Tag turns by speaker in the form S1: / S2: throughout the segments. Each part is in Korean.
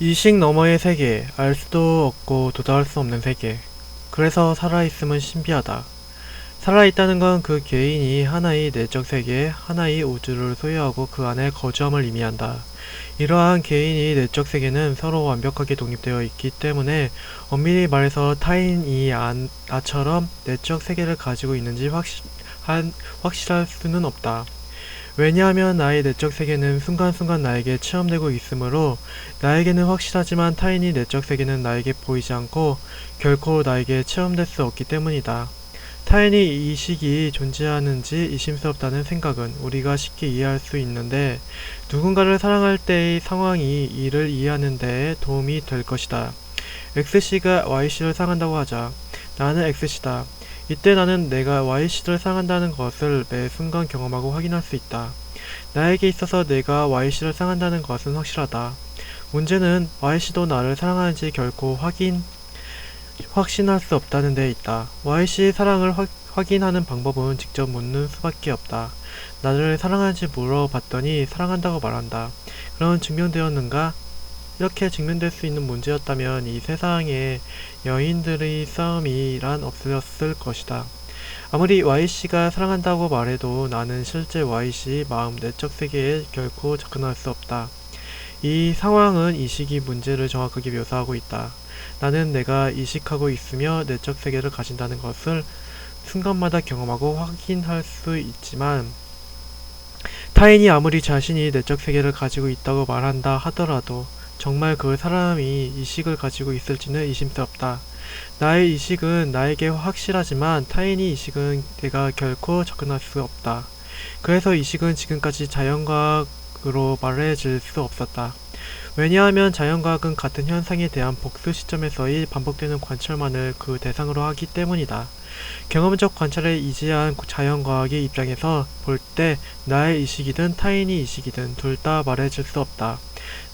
S1: 이식 너머의 세계, 알 수도 없고 도달할 수 없는 세계. 그래서 살아있음은 신비하다. 살아있다는 건 그 개인이 하나의 내적 세계, 하나의 우주를 소유하고 그 안에 거주함을 의미한다. 이러한 개인의 내적 세계는 서로 완벽하게 독립되어 있기 때문에 엄밀히 말해서 타인이 나처럼 내적 세계를 가지고 있는지 확실할 수는 없다. 왜냐하면 나의 내적 세계는 순간순간 나에게 체험되고 있으므로 나에게는 확실하지만 타인의 내적 세계는 나에게 보이지 않고 결코 나에게 체험될 수 없기 때문이다. 타인의 이식이 존재하는지 의심스럽다는 생각은 우리가 쉽게 이해할 수 있는데 누군가를 사랑할 때의 상황이 이를 이해하는 데에 도움이 될 것이다. X씨가 Y씨를 사랑한다고 하자. 나는 X씨다. 이때 나는 내가 Y씨를 사랑한다는 것을 매 순간 경험하고 확인할 수 있다. 나에게 있어서 내가 Y씨를 사랑한다는 것은 확실하다. 문제는 Y씨도 나를 사랑하는지 결코 확신할 수 없다는 데 있다. Y씨의 사랑을 확인하는 방법은 직접 묻는 수밖에 없다. 나를 사랑하는지 물어봤더니 사랑한다고 말한다. 그럼 증명되었는가? 이렇게 증명될 수 있는 문제였다면 이 세상에 여인들의 싸움이란 없어졌을 것이다. 아무리 Y씨가 사랑한다고 말해도 나는 실제 Y씨의 마음 내적 세계에 결코 접근할 수 없다. 이 상황은 이식이 문제를 정확하게 묘사하고 있다. 나는 내가 이식하고 있으며 내적 세계를 가진다는 것을 순간마다 경험하고 확인할 수 있지만 타인이 아무리 자신이 내적 세계를 가지고 있다고 말한다 하더라도 정말 그 사람이 이식을 가지고 있을지는 의심스럽다. 나의 이식은 나에게 확실하지만 타인의 이식은 내가 결코 접근할 수 없다. 그래서 이식은 지금까지 자연과학으로 말해질 수 없었다. 왜냐하면 자연과학은 같은 현상에 대한 복수 시점에서의 반복되는 관찰만을 그 대상으로 하기 때문이다. 경험적 관찰에 의지한 자연과학의 입장에서 볼 때 나의 이식이든 타인의 이식이든 둘 다 말해줄 수 없다.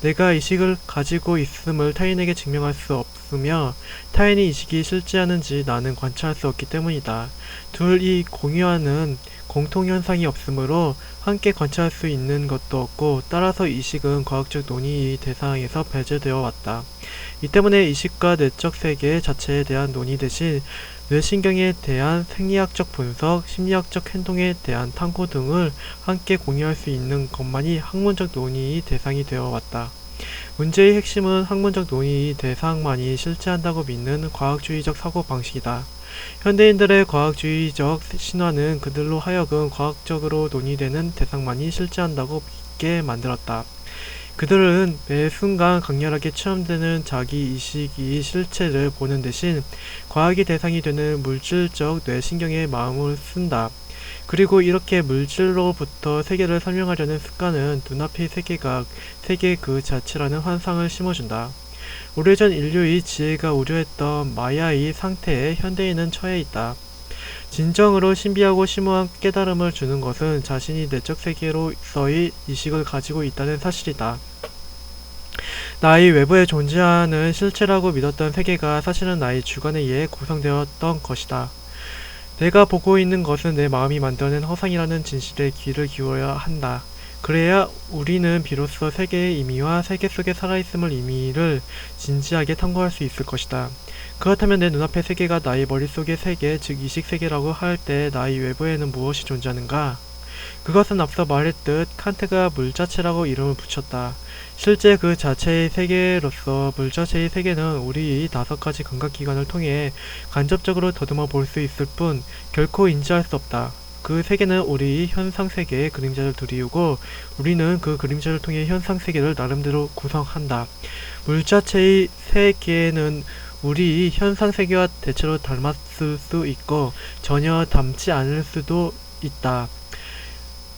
S1: 내가 이식을 가지고 있음을 타인에게 증명할 수 없으며 타인의 이식이 실제하는지 나는 관찰할 수 없기 때문이다. 둘이 공유하는 공통현상이 없으므로 함께 관찰할 수 있는 것도 없고 따라서 이식은 과학적 논의의 대상에서 배제되어 왔다. 이 때문에 이식과 내적 세계 자체에 대한 논의 대신 뇌신경에 대한 생리학적 분석, 심리학적 행동에 대한 탐구 등을 함께 공유할 수 있는 것만이 학문적 논의의 대상이 되어 왔다. 문제의 핵심은 학문적 논의의 대상만이 실체한다고 믿는 과학주의적 사고방식이다. 현대인들의 과학주의적 신화는 그들로 하여금 과학적으로 논의되는 대상만이 실체한다고 믿게 만들었다. 그들은 매 순간 강렬하게 체험되는 자기 이식의 실체를 보는 대신 과학의 대상이 되는 물질적 뇌신경에 마음을 쓴다. 그리고 이렇게 물질로부터 세계를 설명하려는 습관은 눈앞의 세계가 세계 그 자체라는 환상을 심어준다. 오래전 인류의 지혜가 우려했던 마야의 상태에 현대인은 처해 있다. 진정으로 신비하고 심오한 깨달음을 주는 것은 자신이 내적 세계로서의 이식을 가지고 있다는 사실이다. 나의 외부에 존재하는 실체라고 믿었던 세계가 사실은 나의 주관에 의해 구성되었던 것이다. 내가 보고 있는 것은 내 마음이 만들어낸 허상이라는 진실에 귀를 기울여야 한다. 그래야 우리는 비로소 세계의 의미와 세계 속에 살아있음을 의미를 진지하게 탐구할 수 있을 것이다. 그렇다면 내 눈앞의 세계가 나의 머릿속의 세계, 즉 이식세계라고 할 때 나의 외부에는 무엇이 존재하는가? 그것은 앞서 말했듯 칸트가 물자체라고 이름을 붙였다. 실제 그 자체의 세계로서 물자체의 세계는 우리의 5가지 감각기관을 통해 간접적으로 더듬어 볼 수 있을 뿐 결코 인지할 수 없다. 그 세계는 우리의 현상세계에 그림자를 두리우고 우리는 그 그림자를 통해 현상세계를 나름대로 구성한다. 물자체의 세계는 우리의 현상세계와 대체로 닮았을 수 있고 전혀 닮지 않을 수도 있다.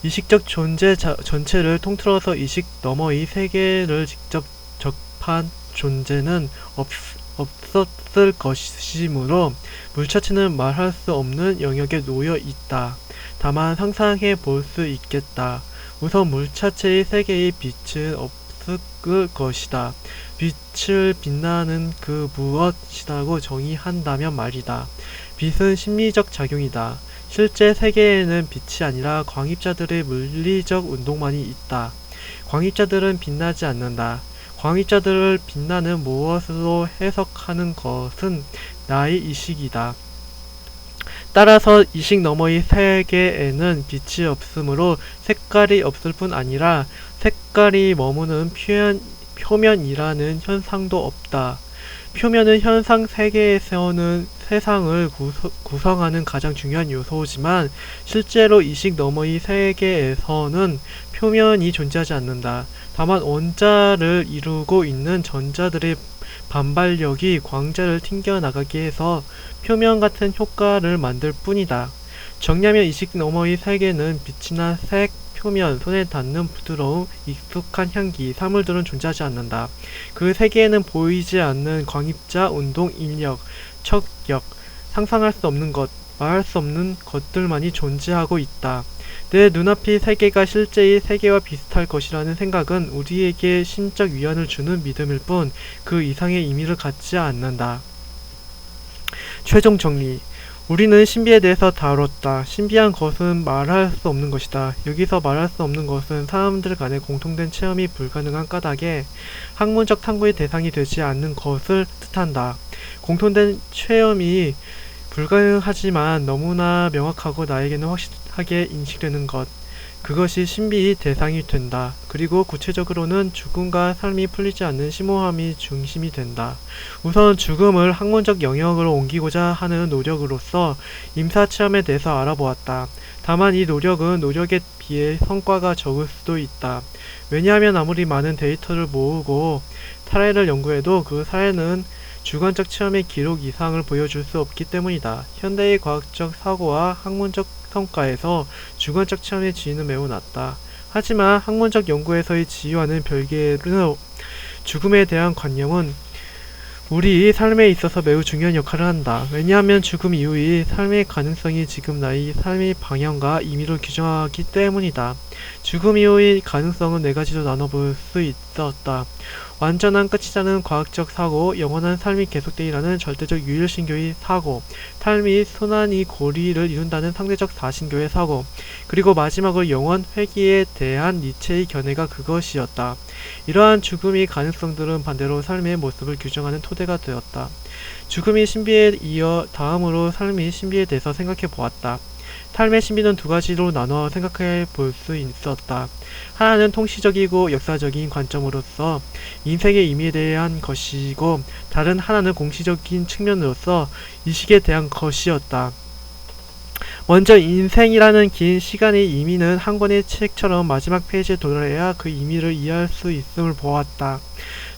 S1: 이식적 존재 전체를 통틀어서 이식 너머의 세계를 직접 접한 존재는 없었을 것이므로 물자체는 말할 수 없는 영역에 놓여 있다. 다만 상상해 볼 수 있겠다. 우선 물자체의 세계의 빛은 없을 것이다. 빛을 빛나는 그 무엇이라고 정의한다면 말이다. 빛은 심리적 작용이다. 실제 세계에는 빛이 아니라 광입자들의 물리적 운동만이 있다. 광입자들은 빛나지 않는다. 광입자들을 빛나는 무엇으로 해석하는 것은 나의 의식이다. 따라서 이식 너머의 세계에는 빛이 없으므로 색깔이 없을 뿐 아니라 색깔이 머무는 표면이라는 현상도 없다. 표면은 현상 세계에서는 세상을 구성하는 가장 중요한 요소지만 실제로 이식 너머의 세계에서는 표면이 존재하지 않는다. 다만 원자를 이루고 있는 전자들의 반발력이 광자를 튕겨나가게 해서 표면 같은 효과를 만들 뿐이다. 정리하면 이식 너머의 세계는 빛이나 색, 표면, 손에 닿는 부드러움, 익숙한 향기, 사물들은 존재하지 않는다. 그 세계에는 보이지 않는 광입자, 운동, 인력, 척력, 상상할 수 없는 것, 말할 수 없는 것들만이 존재하고 있다. 내 눈앞의 세계가 실제의 세계와 비슷할 것이라는 생각은 우리에게 심적 위안을 주는 믿음일 뿐 그 이상의 의미를 갖지 않는다. 최종 정리. 우리는 신비에 대해서 다뤘다. 신비한 것은 말할 수 없는 것이다. 여기서 말할 수 없는 것은 사람들 간의 공통된 체험이 불가능한 까닭에 학문적 탐구의 대상이 되지 않는 것을 뜻한다. 공통된 체험이 불가능하지만 너무나 명확하고 나에게는 확실하게 인식되는 것. 그것이 신비의 대상이 된다. 그리고 구체적으로는 죽음과 삶이 풀리지 않는 심오함이 중심이 된다. 우선 죽음을 학문적 영역으로 옮기고자 하는 노력으로서 임사체험에 대해서 알아보았다. 다만 이 노력에 비해 성과가 적을 수도 있다. 왜냐하면 아무리 많은 데이터를 모으고 사례를 연구해도 그 사례는 주관적 체험의 기록 이상을 보여줄 수 없기 때문이다. 현대의 과학적 사고와 학문적 성과에서 주관적 체험의 지위는 매우 낮다. 하지만 학문적 연구에서의 지위와는 별개로 죽음에 대한 관념은 우리 삶에 있어서 매우 중요한 역할을 한다. 왜냐하면 죽음 이후의 삶의 가능성이 지금 나의 삶의 방향과 의미를 규정하기 때문이다. 죽음 이후의 가능성은 네 가지로 나눠볼 수 있었다. 완전한 끝이라는 과학적 사고, 영원한 삶이 계속되리라는 절대적 유일신교의 사고, 삶이 순환이 고리를 이룬다는 상대적 사신교의 사고, 그리고 마지막으로 영원 회귀에 대한 니체의 견해가 그것이었다. 이러한 죽음의 가능성들은 반대로 삶의 모습을 규정하는 토대가 되었다. 죽음이 신비에 이어 다음으로 삶의 신비에 대해서 생각해 보았다. 삶의 신비는 두 가지로 나눠 생각해 볼 수 있었다. 하나는 통시적이고 역사적인 관점으로서 인생의 의미에 대한 것이고, 다른 하나는 공시적인 측면으로서 의식에 대한 것이었다. 먼저 인생이라는 긴 시간의 의미는 한 권의 책처럼 마지막 페이지에 도달해야 그 의미를 이해할 수 있음을 보았다.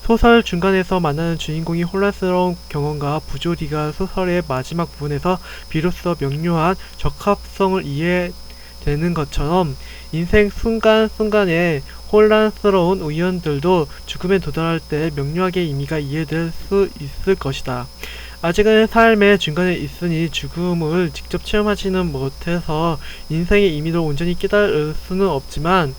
S1: 소설 중간에서 만나는 주인공이 혼란스러운 경험과 부조리가 소설의 마지막 부분에서 비로소 명료한 적합성을 이해되는 것처럼 인생 순간순간의 혼란스러운 우연들도 죽음에 도달할 때 명료하게 의미가 이해될 수 있을 것이다. 아직은 삶의 중간에 있으니 죽음을 직접 체험하지는 못해서 인생의 의미를 온전히 깨달을 수는 없지만,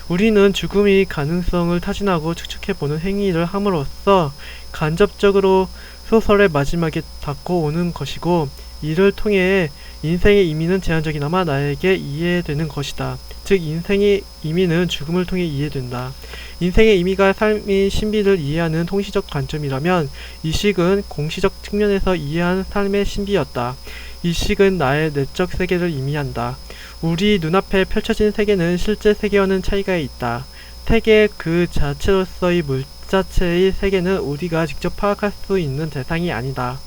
S1: 우리는 죽음의 가능성을 타진하고 추측해보는 행위를 함으로써 간접적으로 소설의 마지막에 닿고 오는 것이고, 이를 통해 인생의 의미는 제한적이나마 나에게 이해되는 것이다. 즉 인생의 의미는 죽음을 통해 이해된다. 인생의 의미가 삶의 신비를 이해하는 통시적 관점이라면 이식은 공시적 측면에서 이해한 삶의 신비였다. 이식은 나의 내적 세계를 의미한다. 우리 눈앞에 펼쳐진 세계는 실제 세계와는 차이가 있다. 세계 그 자체로서의 물자체의 세계는 우리가 직접 파악할 수 있는 대상이 아니다.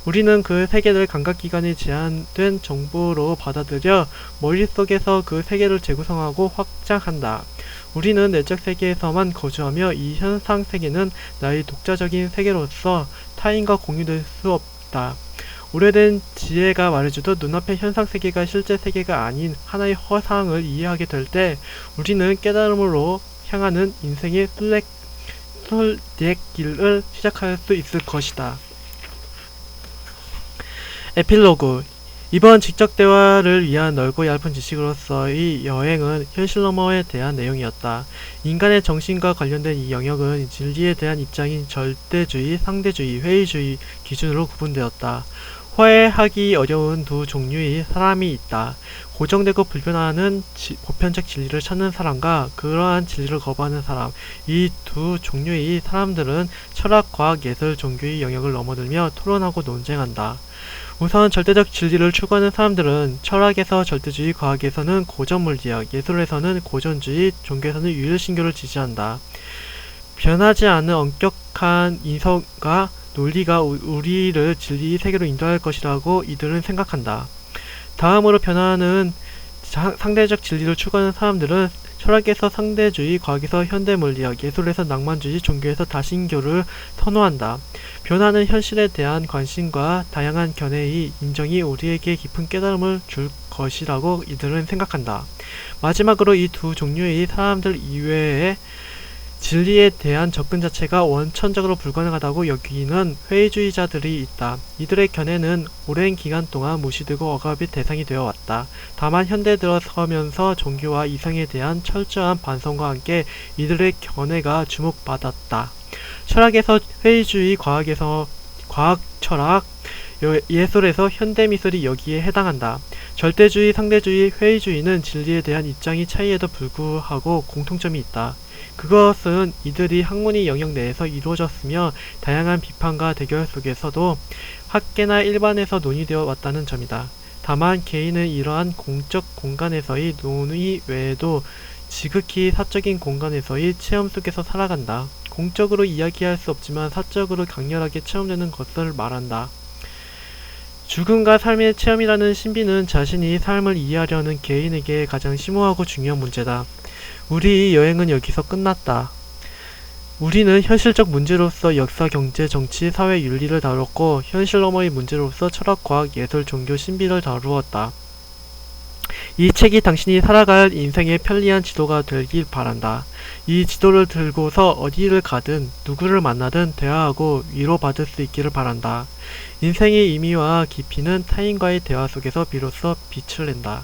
S1: 우리는 그 세계를 감각기관에 제한된 정보로 받아들여 머릿속에서 그 세계를 재구성하고 확장한다. 우리는 내적 세계에서만 거주하며 이 현상 세계는 나의 독자적인 세계로서 타인과 공유될 수 없다. 오래된 지혜가 말해주듯 눈앞의 현상 세계가 실제 세계가 아닌 하나의 허상을 이해하게 될 때 우리는 깨달음으로 향하는 인생의 순례길을 시작할 수 있을 것이다. 에필로그. 이번 직접 대화를 위한 넓고 얇은 지식으로서의 여행은 현실 너머에 대한 내용이었다. 인간의 정신과 관련된 이 영역은 진리에 대한 입장인 절대주의, 상대주의, 회의주의 기준으로 구분되었다. 화해하기 어려운 두 종류의 사람이 있다. 고정되고 불변하는 보편적 진리를 찾는 사람과 그러한 진리를 거부하는 사람. 이 두 종류의 사람들은 철학, 과학, 예술, 종교의 영역을 넘어들며 토론하고 논쟁한다. 우선 절대적 진리를 추구하는 사람들은 철학에서 절대주의, 과학에서는 고전물리학, 예술에서는 고전주의, 종교에서는 유일신교를 지지한다. 변하지 않는 엄격한 인성과 논리가 우리를 진리의 세계로 인도할 것이라고 이들은 생각한다. 다음으로 변화하는 상대적 진리를 추구하는 사람들은 철학에서 상대주의, 과학에서 현대물리학, 예술에서 낭만주의, 종교에서 다신교를 선호한다. 변화하는 현실에 대한 관심과 다양한 견해의 인정이 우리에게 깊은 깨달음을 줄 것이라고 이들은 생각한다. 마지막으로 이 두 종류의 사람들 이외에 진리에 대한 접근 자체가 원천적으로 불가능하다고 여기는 회의주의자들이 있다. 이들의 견해는 오랜 기간 동안 무시되고 억압의 대상이 되어 왔다. 다만 현대에 들어서면서 종교와 이성에 대한 철저한 반성과 함께 이들의 견해가 주목받았다. 철학에서 회의주의, 과학에서 과학철학, 예술에서 현대미술이 여기에 해당한다. 절대주의, 상대주의, 회의주의는 진리에 대한 입장의 차이에도 불구하고 공통점이 있다. 그것은 이들이 학문의 영역 내에서 이루어졌으며 다양한 비판과 대결 속에서도 학계나 일반에서 논의되어 왔다는 점이다. 다만 개인은 이러한 공적 공간에서의 논의 외에도 지극히 사적인 공간에서의 체험 속에서 살아간다. 공적으로 이야기할 수 없지만 사적으로 강렬하게 체험되는 것을 말한다. 죽음과 삶의 체험이라는 신비는 자신이 삶을 이해하려는 개인에게 가장 심오하고 중요한 문제다. 우리 여행은 여기서 끝났다. 우리는 현실적 문제로서 역사, 경제, 정치, 사회, 윤리를 다뤘고 현실 너머의 문제로서 철학, 과학, 예술, 종교, 신비를 다루었다. 이 책이 당신이 살아갈 인생의 편리한 지도가 되길 바란다. 이 지도를 들고서 어디를 가든 누구를 만나든 대화하고 위로받을 수 있기를 바란다. 인생의 의미와 깊이는 타인과의 대화 속에서 비로소 빛을 낸다.